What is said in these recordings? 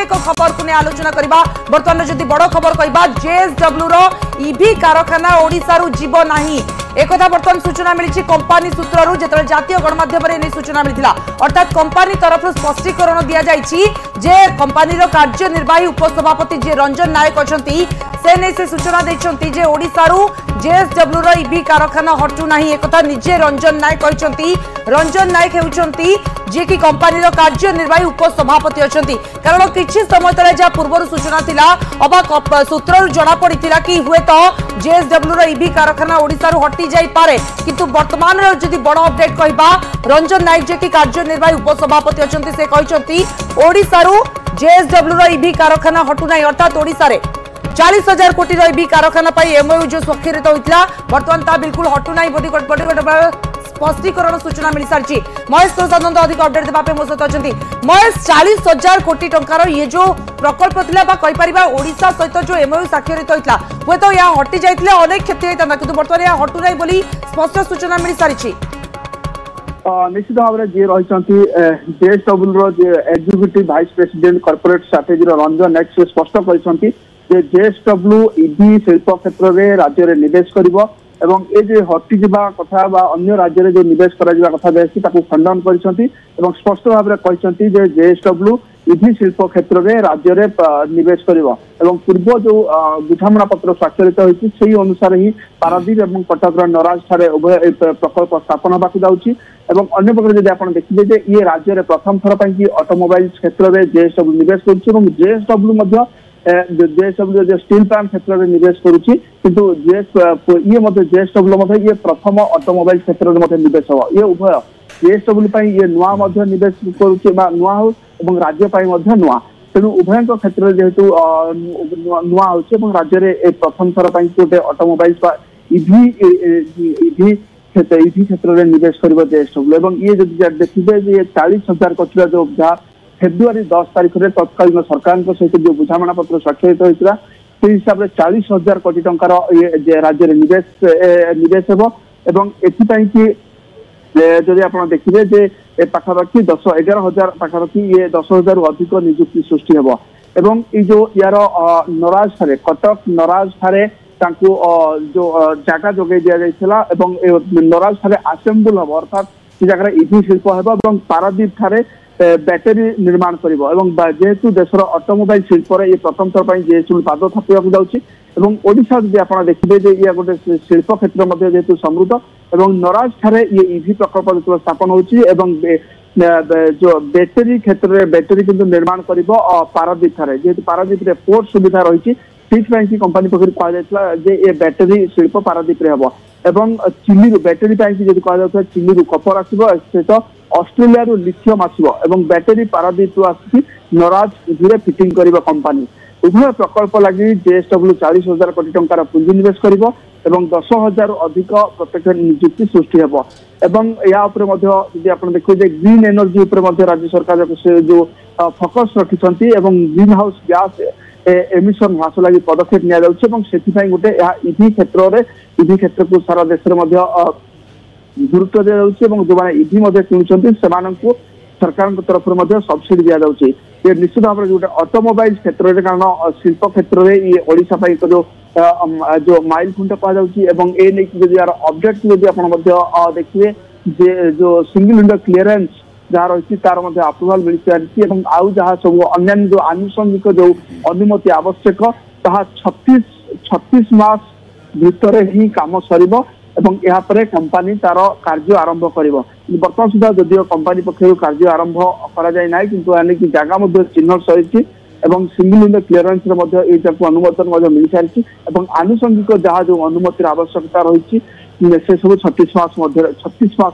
एक खबर को आलोचना करबा वर्तमान जदि बड़ खबर कहबा जेएसडब्ल्यू रो ईवी कारखाना ओडिसा रु जीव नाही एक बर्तमान सूचना मिली कंपानी सूत्रु जो जातीय गणमाध्यम ने सूचना मिलता अर्थात कंपानी तरफ स्पष्टीकरण दि जाए कंपानी कार्यनिर्वाही उपसभापति जे रंजन नायक अच्छा से नहीं से सूचना देते जे ओडिशारू जेएसडब्ल्यू रो ईवी कारखाना हटू ना एक निजे रंजन नायक कहते रंजन नायक होती जी की कंपानी कार्यनिर्वाही उपसभापति अच्छा कारण किसी समय तले जहाँ पूर्व सूचना थिला अबा सूत्रु जना पड़ा कि हुए तो जेएसडब्ल्यू रो ईवी कारखाना ओडिशारू हटी जाई पारे किंतु वर्तमान जदि बड़ अपडेट कहबा रंजन नायक जे की कार्यनिर्वाही उपसभापति अच्छा से कहते ओडिशारू जेएसडब्ल्यू रो ईवी कारखाना हटू ना अर्थात ओडिशा रे 40,000 कोटी ईवी कारखाना एमओयू जो स्वाक्षरित होता बर्तमान ता बिल्कुल हटू ना बोली स्पष्टीकरण सूचना मिल सारी महेश प्रसाद अधिक अपडेट देवाई मो सहित अच्छा महेश 40,000 कोटी टंकार ये जो प्रकल्प था ओडिशा सहित जो एमओयू स्वाक्षरित होता हुए तो यहाँ हटि जाते अनेक क्षति होता कि बर्तमान यहाँ हटू ना बोली स्पष्ट सूचना मिल सारी निश्चित भाव में जी रही JSW executive vice president corporate strategy Ranjan Nayak से स्पष्ट कर जेएसडब्ल्यू ईवी शिल्प क्षेत्र में राज्य में निवेश करिबो एवं ए जे हटि जावा कथा बा अन्य राज्य में जो निवेश करा जावा कथा बेसी ताको खंडन करिसंती एवं स्पष्ट भाव में कहिसंती जे जेएसडब्ल्यू ईवी शिल्प क्षेत्र में राज्य में निवेश करिबो एवं पूर्व जो बुझामणा पत्र स्वाक्षरित होइछि सेही अनुसार ही पारादीप एवं कटक नराज ठारे उभय प्रकल्प स्थापन होबाक जाउछि एवं अन्य प्रकार जदि आपण देखिबे जे ये राज्य में प्रथम थर पई कि ऑटोमोबाइल क्षेत्र में जेएसडब्ल्यू निवेश करछि एवं जेएसडब्ल्यू मध्य जेएसडब्ल्यू जो स्टील प्लांट क्षेत्र में निवेश करुच्ची किंतु जेएसडब्ल्यू ये प्रथम ऑटोमोबाइल क्षेत्र में निवेश हो ये उभय जेएसडब्ल्यू ये नुआ निवेश करुच्ची नुआ हो एवं राज्य नुआ तेणु उभय क्षेत्र जेहेतु नुआ हो राज्य में प्रथम थर गोटे ऑटोमोबाइल ईवी क्षेत्र में निवेश कर जेएसडब्ल्यू एवं ये देखिए ये 40,000 कोटी जो जहाँ फेब्रुआरी 10 तारीख में तत्कालीन सरकार सहित जो बुझामणा पत्र स्वाक्षरित होता से हिसाब से 40,000 कोटी टंकार राज्य में निवेश हो एवं एथि जदि आप देखिए जे पाखापाखि 11,000 पाखापाखि ये 10,000 अधिक नियुक्ति सृष्टि हो एवं ये जो यार नराज ठारे कटक नराज ठारे जो जगह जोगे दि जाइछला एवं नराज ठारे आसेम्बल हम अर्थात जगह ईवी शिल्प हो पारादीप ठारे बैटेरी निर्माण कर जेहेतु देशर ऑटोमोबाइल शिल्प ये प्रथम थर जेएसडब्ल्यू पाद थापा जाऊँगी ओडिशा जब आप देखिए ये गोटे शिल्प क्षेत्र जेहेतु समृद्ध एवं नराज ठारे ये ईवी प्रकल्प जो स्थापन होची जो बैटेरी क्षेत्र में बैटेरी किंतु निर्माण कर पारादीप ठारे जेहेतु पारादीप पोर्ट सुविधा रही ठीक कंपानी पक्ष कहुला ये बैटेरी शिल्प पारादीप हम एवं चिली बैटेरी जब कहुला चिली कपर आसो सहित ऑस्ट्रेलिया लिथियम आसो एवं बैटेरी पारादीप आसी नराज ईवी फिटिंग कर कंपानी उभय प्रकल्प लगी जेएसडब्ल्यू 40,000 कोटी टंकार पुंजी निवेश कर 10,000 अधिक प्रत्यक्ष नियुक्ति सृष्टि हो एवं या देखिए ग्रीन एनर्जी राज्य सरकार जो फोकस रखिंट ग्रीन हाउस गैस एमिशन ह्रास लगी पदक्षेप नि गोटे ईवी क्षेत्र में ईवी क्षेत्र को सारा देश में गुरुत्व दि जाऊँगी जो मैंने ईवी किणुंट से सरकार तरफ सब्सिडी दि जाऊँगी ये निश्चित भाव में गोटे ऑटोमोबाइल क्षेत्र में कारण शिल्प क्षेत्र में ये ओडिशा जो माइल खुंट कहुँगी यार अपडेट जब आप देखिए जो सिंगल विंडो क्लीयरेंस जहाँ रही तार अप्रुवाल मिल सारी आउ जहाँ सब अन्य जो आनुषंगिक जो अनुमति आवश्यक 36 मास भितर ही काम सर यापर कंपानी तार कार्य आरंभ कर बर्तमान सुधा जदिव कंपानी पक्ष कार्य आरंभ कराए कि जगह चिन्ह सही सिंगल विंडो क्लीयरेंस अनुमोदन मिल सारी आनुषंगिक जहाँ जो अनुमति आवश्यकता रही से सब 36 मास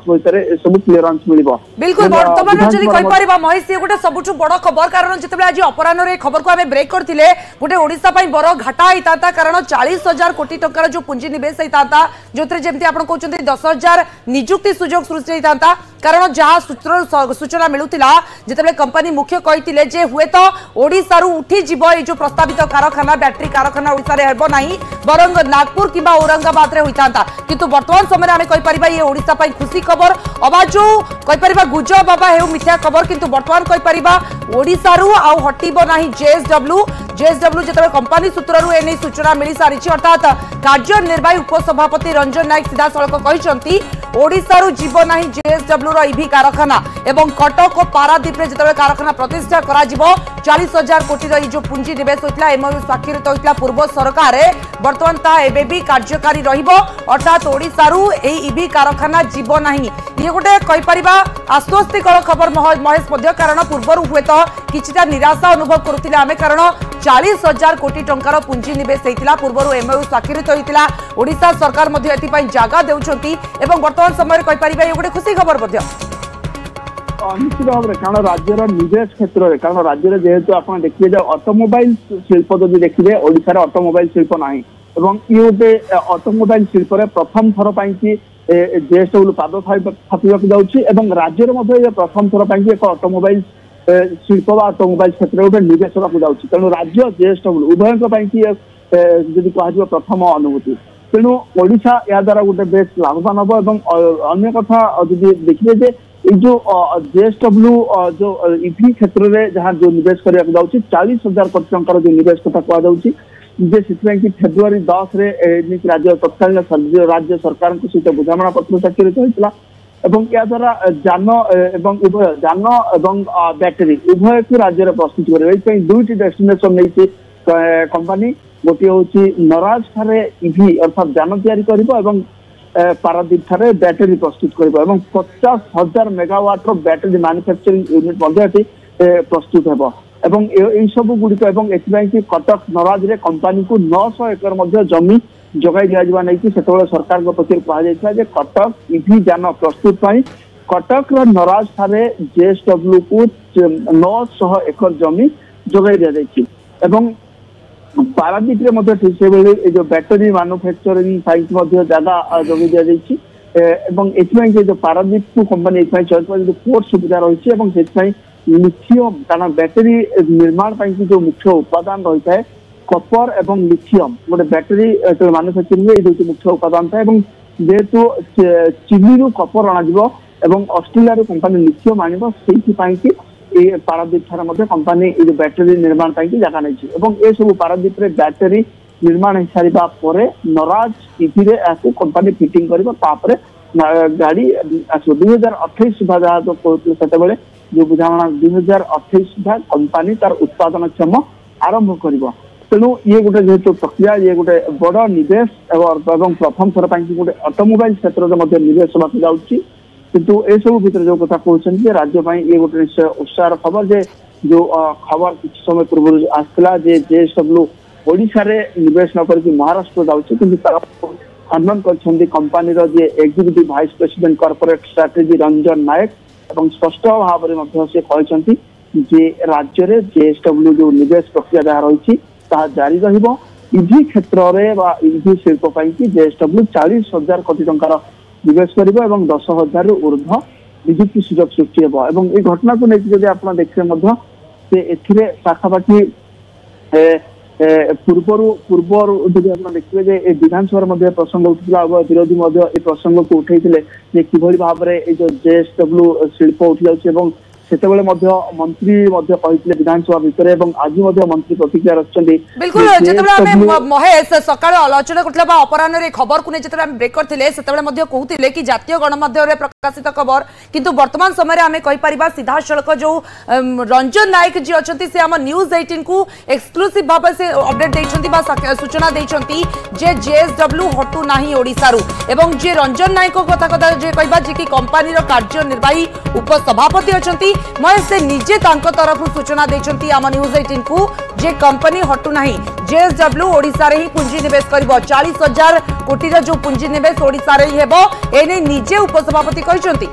भीतर सब क्लीयरेंस मिलिबो बिल्कुल वर्तमान जदि कहि परिबा महेश ये गोटे सबुठ बड़ खबर कारण जतबे आज अपराह्न रे खबर को हमें ब्रेक करथिले गोटे ओडिसा पई बड़ घाटा हिताता कारण 40,000 कोटी टंकार जो पुंजी निवेश हिताता जोतरे जेमति आपण कहउचंती 10,000 नियुक्ति सुयोग सृष्टि हिताता कारण जहाँ सूचना मिलूला जिते कंपनी मुख्य कहते जे हुए तो ओडिशा उठी जीव ये जो प्रस्तावित कारखाना बैटरी कारखाना ओडिशा रे हेबो नाही बरंग नागपुर किंबा औरंगाबाद रे होइतांता किंतु वर्तमान समय आमे कहि परिबा ये ओडिशा पई खुशी खबर अबा जो कहि परिबा गुजो बाबा हेउ मिथ्या खबर किंतु वर्तमान कहि परिबा ओडिशा रु आ हटिबो नाही जेएसडब्ल्यू जेतबे कंपनी सूत्ररु एने सूचना मिली सारी अर्थात कार्यनिर्वाही उपसभापति रंजन नायक सीधा सड़क कहते ओडिशा रु जीव नाही जेएसडब्ल्यू रो ईवी कारखाना एवं कटक और पारादीप रे जेतबे कारखाना प्रतिष्ठा करा जिवो 40,000 कोटी रो जो पुंजी निवेश होइतला एमओयू स्वाक्षरित होइतला पूर्व सरकार वर्तमान ता एबे भी कार्यकारी रहिबो अर्थात ओडिशा रु ए ईवी कारखाना जीव नाही ये गोटे कहि परिबा आश्वस्तिकर खबर महेश मध्य कारण पूर्व हुए तो किछिटा निराशा अनुभव करुतिले आमे कारण 40,000 कोटी टंकार पुंजी निवेश होइतिला पूर्व एमओयू स्वाक्षरित होइतिला ओडिशा सरकार मध्य एति पई जागा देउछंती एवं वर्तमान समय कहि परिबा ये गोटे खुशी खबर मध्य निश्चित भाव में कारण राज्यर निवेश क्षेत्र में कारण राज्य जेहेतु आप देखिए ऑटोमोबाइल शिल्प जब देखिए ओडिशार ऑटोमोबाइल शिल्प ना ये गोटे ऑटोमोबाइल शिल्प प्रथम थर कि जेएसडब्ल्यू पाद थापिबा जाऊँगी राज्य प्रथम थर कि एक ऑटोमोबाइल शिल्प ऑटोमोबाइल क्षेत्र में गोटे निवेश जाऊँगी तेणु राज्य जेएसडब्ल्यू उभय जदि कह प्रथम अनुभूति तेणु ओडिशा या द्वारा गोटे बेस लाभवान हम अन्य कथा जब देखिए जो जेएसडब्ल्यू जो ईवी क्षेत्र में जहाँ जो निवेश करने 40,000 कोटी टंकार जो निवेश कथा कहुचे कि फेब्रुआरी 10 राज्य तत्कालीन राज्य सरकार सहित बुझामणा पत्र स्वाक्षरित होता या द्वारा जान एवं उभय जान एवं बैटेरी उभय को राज्य प्रस्तुत कर दुईटी डेस्टिनेशन नहीं कंपनी गोटे हूँ नराज ठारे ईवी अर्थात जान या पारादीप ठारे बैटेरी प्रस्तुत कर 50,000 मेगावाट बैटेरी मैन्युफैक्चरिंग यूनिट प्रस्तुत हो सब गुड़िक कि कटक नराज रे कंपनी को 900 एकर जमी जगै दिया नहीं से सरकार पक्ष कहुई कटक ईवी जान प्रस्तुत कटक नराज ठारे जेएसडब्ल्यू को 900 एकर जमी जगै दिया पारादीप ठीक से जो बैटेरी मैन्युफैक्चरिंग जगह जगह दि जाए जो पारादीप को कंपनी चयन पोर्ट सुविधा रही लिथियम कारण बैटेरी निर्माण जो मुख्य उपादान रही है कपर एवं लिथियम गोटे बैटेरी मैन्युफैक्चरिंग ये मुख्य उपादान था जेहेतु चीनी रु Kapoor Anav Australia company lithium आण से पारादीप ठारे कंपनी जो बैटेरी निर्माण जगह नहीं सब पारादीप रे बैटेरी निर्माण हो सारा पर नराज ईवी कंपनी फिटिंग कर गाड़ी आस 2028 सुधा जहाँ जो कहते जो बुझाणा 2028 सुधा कंपनी तार उत्पादन क्षम आरंभ कर तेणु ये गोटे जेहेतु प्रक्रिया ये गोटे बड़ निवेश एवं प्रथम थर गोटे ऑटोमोबाइल क्षेत्र में निवेश होगा जाऊँगी किंतु ए सब भीतर जो कथा कहते राज्य ये गोटे निश्चय उत्साह खबर जे जो खबर कुछ समय पूर्व आसला जेएसडब्ल्यू ओडिशा रे निवेश न करके महाराष्ट्र जाऊँगी किंतु खंडन कर company J executive vice president corporate strategy Ranjan Nayak और स्पष्ट भाव में से कहते जे राज्य में जेएसडब्ल्यू जो निवेश प्रक्रिया जहाँ रही जारी ईवी क्षेत्र में ईवी शिल्प कि जेएसडब्ल्यू 40,000 कोटी टंकार निवेश कर 10,000 ऊर्ध निजुक्ति सुजोग सृष्टि हो ये घटना को लेकिन आप देखिए पाखापाखि पूर्वर जब आप देखिए विधानसभा प्रसंग उठा विरोधी प्रसंग को उठे कि भाव में जो जेएसडब्ल्यू शिल्प उठी जाऊँगी सेते मंत्री विधानसभा भितर आज मंत्री प्रतिक्रिया रखिंट बिल्कुल जिते महेश सका आलोचना करथिला अपराह्न रे खबर को नहीं ब्रेक करथिले सेते कहते कि जातीय गणमाध्यम प्रकाशित खबर किंतु वर्तमान समय आम कहीपर सीधा सड़क जो रंजन नायक जी अच्छा से आम न्यूज 18 को एक्सक्लूसिव भाव से अपडेट देते सूचना देते जेएसडब्ल्यू हटू ना ओडिशारू एवं जे रंजन नायक कथा कह कि कंपनी कार्यनिर्वाही उपसभापति अच्छा महेश से निजे तरफ सूचना देते आम न्यूज 18 को जे कंपनी हटू ना जेएसडब्ल्यू ओडिशा रे ही पुंजी निवेश कर 40,000 कोटी जो पुंजी निवेश ओडिशा रे ही हेबो एने निजे उपसभापति कहते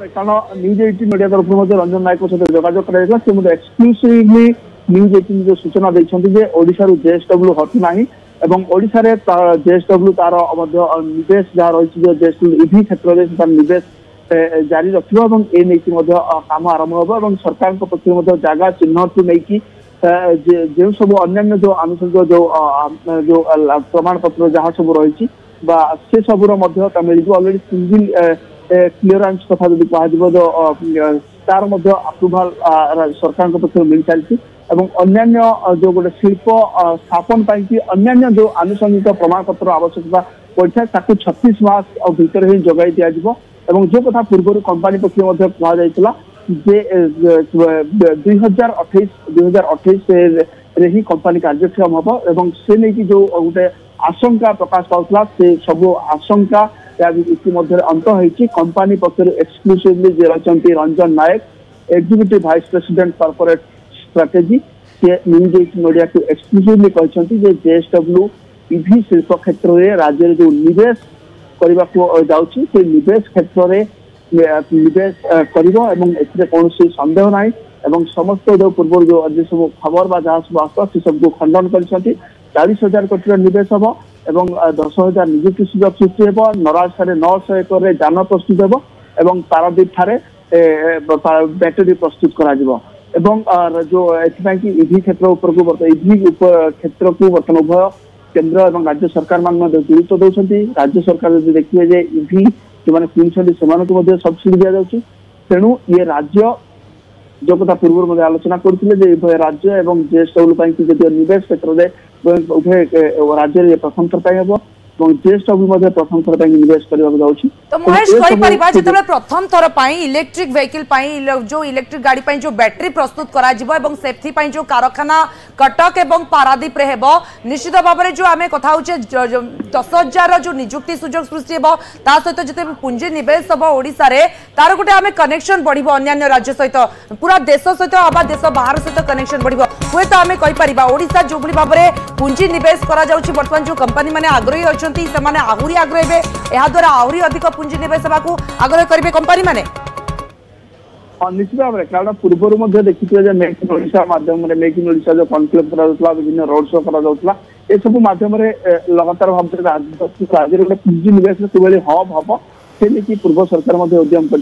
कारण न्यूज 18 मीडिया तरफ रंजन नायक सहित जोगाजोग कर एक्सक्लूसिवली न्यूज 18 जो सूचना देते ओडिशा जेएसडब्ल्यू हटू ना एवं ओडिशा रे जेएसडब्ल्यू तार निवेश जहाँ रही जेएसडब्ल्यू इभी क्षेत्र में तार निवेश जारी रखिबो एवं ए नेकी काम आरंभ होबो एवं सरकार पक्ष जगह चिन्ह नहीं जो सब अन्य जो आनुषंगिक जो प्रमाण पत्र जहाँ सब रही से सबूर मिल अलरेडी सिंगल क्लीयरेंस कथा जो कह तार अप्रुवाल सरकार पक्ष मिल सारी एवं अन्य जो गोटे शिल्प स्थापन अन्य जो आनुषंगिक प्रमाण पत्र आवश्यकता पड़ता है 36 मास भीतर ही जगह दिज्व एवं जो कथा पूर्व कंपनी पक्ष कहुला जे 2028 रे ही कंपनी कार्यक्षम हम एवं से नहीं जो गोटे आशंका प्रकाश पाला से सब आशंका इतिमध्य अंत होती कंपनी पक्ष एक्सक्लूसिवली जे रही Ranjan Nayak executive vice president corporate strategy से न्यूज 18 ओडिया को एक्सक्लूसिवली कहते जेएसडब्ल्यू इभी शिल्प क्षेत्र में राज्य जो निवेश करने को जाऊँगी से निवेश क्षेत्र में निवेश कर कौन सन्देह ना एवं समस्त जो पूर्व जो सब खबर बा जहाँ सब आस से सबको खंडन कर 40,000 कोटी निवेश हम एवं 10,000 निजुक्ति सुजोग सृष्टि हो नराज ठारे 900 एकर जान प्रस्तुत हो एवं पारादीप ठारे बैटेरी प्रस्तुत करा एवं जो एथि इभी क्षेत्र इभी क्षेत्र को बर्तमान उभय केंद्र और राज्य सरकार मान गुरुत्व दौरान राज्य सरकार जो देखिए इभी जो मैंने किनुंट से सब्सिडी दि जाऊँगी तेणु ये राज्य जो कथा पूर्व आलोचना करते राज्य एवं जेएसडब्ल्यू जो निवेश क्षेत्र में उभय राज्य प्रथम थर हम जेएसडब्ल्यू प्रथम थर निवेश करने जाऊँगी तो महेश जो प्रथम थर इलेक्ट्रिक व्हीकल जो इलेक्ट्रिक गाड़ी जो बैटरी प्रस्तुत करा से जो कारखाना कटक एवं पारादीप रे हेबो निश्चित भाव में जो आम कथा 10,000 जो निजुक्ति सुजोग सृष्टि हेबो ता सहित जिते पुंजी निवेश हम ओडिशा रे तार गोटे आम कनेक्शन बढ़िबो अन्य राज्य सहित पूरा देश सहित आबा देश बाहर सहित कनेक्शन बढ़िबो हुए तो आम कहि परिबा ओडिशा जो भली भाव में पुंजी निवेश करा जाउछि वर्तमान जो कंपनी माने आग्रही अछंती से माने आहुरी आग्रही हेबे एहा द्वारा आहुरी अधिक पुंजी निवेश हेबाकू आग्रह करिवे कंपनी माने निश्चित भाव में कारण पूर्व देखिए मेक इन ओडिशा माध्यम मेक इन ओडिशा जो कनक्लेव करा विभिन्न रोड शो करा ये सब माध्यम लगातार भाव में राज्य गोटे पुंजी निवेश किभली हब हम से नहीं पूर्व सरकार उद्यम कर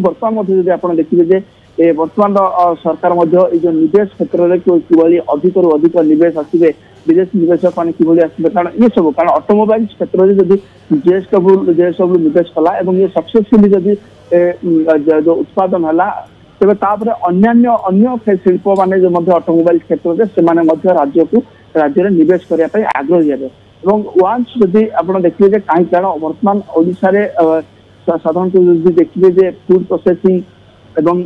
बर्तमान आप देखिए बर्तमान सरकार जो निवेश क्षेत्र में किभली अधिक रु अधिक निवेश आसवे विदेशी निवेशक मैंने किभली आसवे कारण ये सब कारण ऑटोमोबाइल क्षेत्र में जब जेएसडब्ल्यू निवेश कला ये सक्सेसफुली जब जो उत्पादन है तेज अन्य शिल्प मान जो ऑटोमोबाइल क्षेत्र में से राज्य को राज्य में निवेश करने आग्रही हे वांस जदि आप देखिए कहीं कारण बर्तमान ओडिशा साधारण देखिए फूड प्रोसेसिंग एवं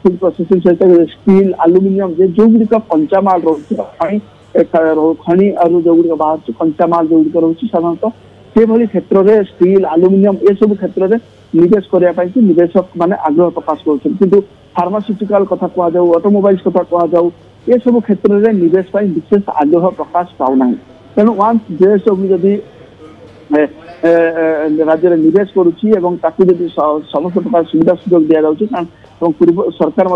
फूड प्रोसेसिंग सहित स्टील एल्युमिनियम जो गुड़िक कंचामाल रही खनि और जो गुड़िक बाहर कंचामाल जो गुड़िक रही साधारणतः से क्षेत्र में स्टील एल्युमिनियम ये सब क्षेत्र में निवेश करने निवेशक मैंने आग्रह प्रकाश कर फार्मास्यूटिकल कथा कहु ऑटोमोबाइल्स कथा कहु ये सब क्षेत्र में निवेश विशेष आग्रह प्रकाश पाऊना तेणु वांस जेएसडब्ल्यू जदि राज्य में निवेश करुच्ची समस्त प्रकार सुविधा सुजोग दि जाऊँगी पूर्व सरकार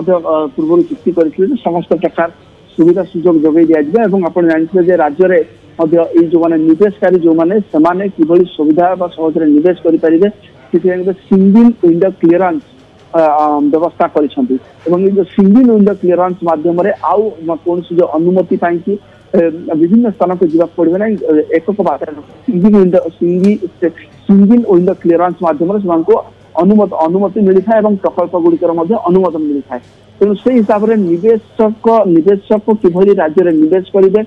पूर्व चुक्ति करते समस्त प्रकार सुविधा सुजोग जगह दिया आप जानते राज्य में जो मैंने निवेशकारी जो मैंने कि सुविधा सहज निवेश करेंगे सिंगल विंडो क्लीयरेंस व्यवस्था कर सिंगल विंडो क्लीयरेंस माध्यम आउ कौन जो अनुमति पाई विभिन्न स्थान को जावाक पड़े ना एक सिंगल विंडो क्लीयरेंस माध्यम से अनुमति मिलता है प्रकल्प गुड़िकर अनुमोदन मिलता है तेणु से हिसाब से निवेशक किभली राज्य में निवेश करेंगे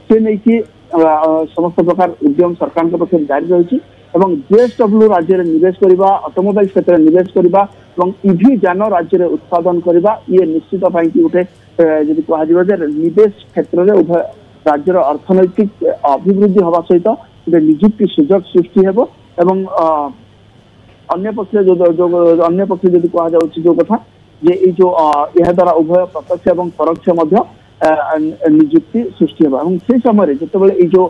से नहीं समस्त प्रकार उद्यम सरकार पक्ष जारी रही जेएसडब्ल्यू राज्य में निवेश करवा ऑटोमोबाइल क्षेत्र में निवेश करवा इभी जान राज्य में उत्पादन करवा ये निश्चित गोटे जब कह निवेश क्षेत्र में उभय राज्यर अर्थनैतिक अभिवृद्धि हवा सहित गोटे निजुक्ति सुजोग सृष्टि हो अन्य पक्ष अन्य पक्ष जब कह जो कथा ये जो यह द्वारा उभय प्रत्यक्ष और परोक्ष निजुक्ति सृष्टि होगा से समय जिते जो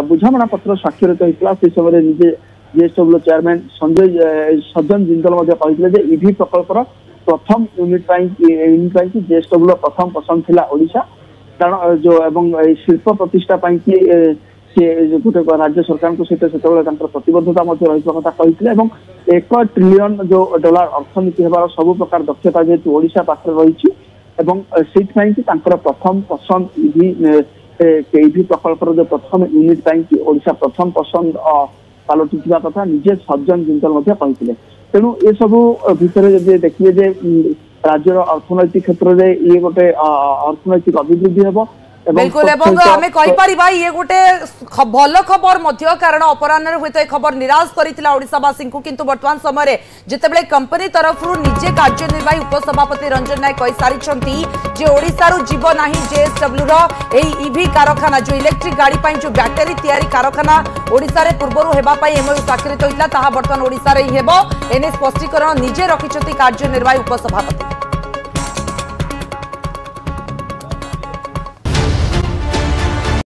बुझामणा पत्र स्वाक्षरित होता से समय निजे जेएसडब्ल्यू चेयरमैन सज्जन जिंदल कहते इभी प्रकल्पर प्रथम यूनिट जेएसडब्ल्यू प्रथम पसंद थिला ओडिशा कारण जो एवं शिल्प प्रतिष्ठा कि गोटे राज्य सरकार सहित से प्रतिबद्धता रही कथा कही 1 ट्रिलियन जो डॉलर अर्थनीति होबार सब प्रकार दक्षता जेहेतु ओडिशा पाखरे रही प्रथम पसंद ईवी प्रकल्पर जो प्रथम यूनिट ओडिशा प्रथम पसंद पलटि कथा निजे सज्जन जिंदल कहते तेणु ये सब भितर देखिए राज्यर अर्थनैतिक क्षेत्र में ये गोटे अर्थनैतिक अभिवृद्धि हम बिल्कुल एवं आमे कहि परिबा ये गोटे भल खबर मध्य कारण अपराह्न हुए तो खबर निराश करितला ओडिसावासी को किंतु वर्तमान समय जितेबले कंपनी तरफ निजे कार्यनिर्वाही उपसभापति रंजन नायक कहि सारिछंती जे ओडिसा रु जीव नाही जेएसडब्ल्यू रो एई ईवी कारखाना जो इलेक्ट्रिक गाड़ी पई जो बैटरी तयारी कारखाना ओडिसा रे पूर्वरु हेबा पई एमओयू स्वाक्षरित होइतला ताहा वर्तमान ओडिसा रे हेबो एने स्पष्टीकरण निजे रखिछंती कार्यनिर्वाही उपसभापति।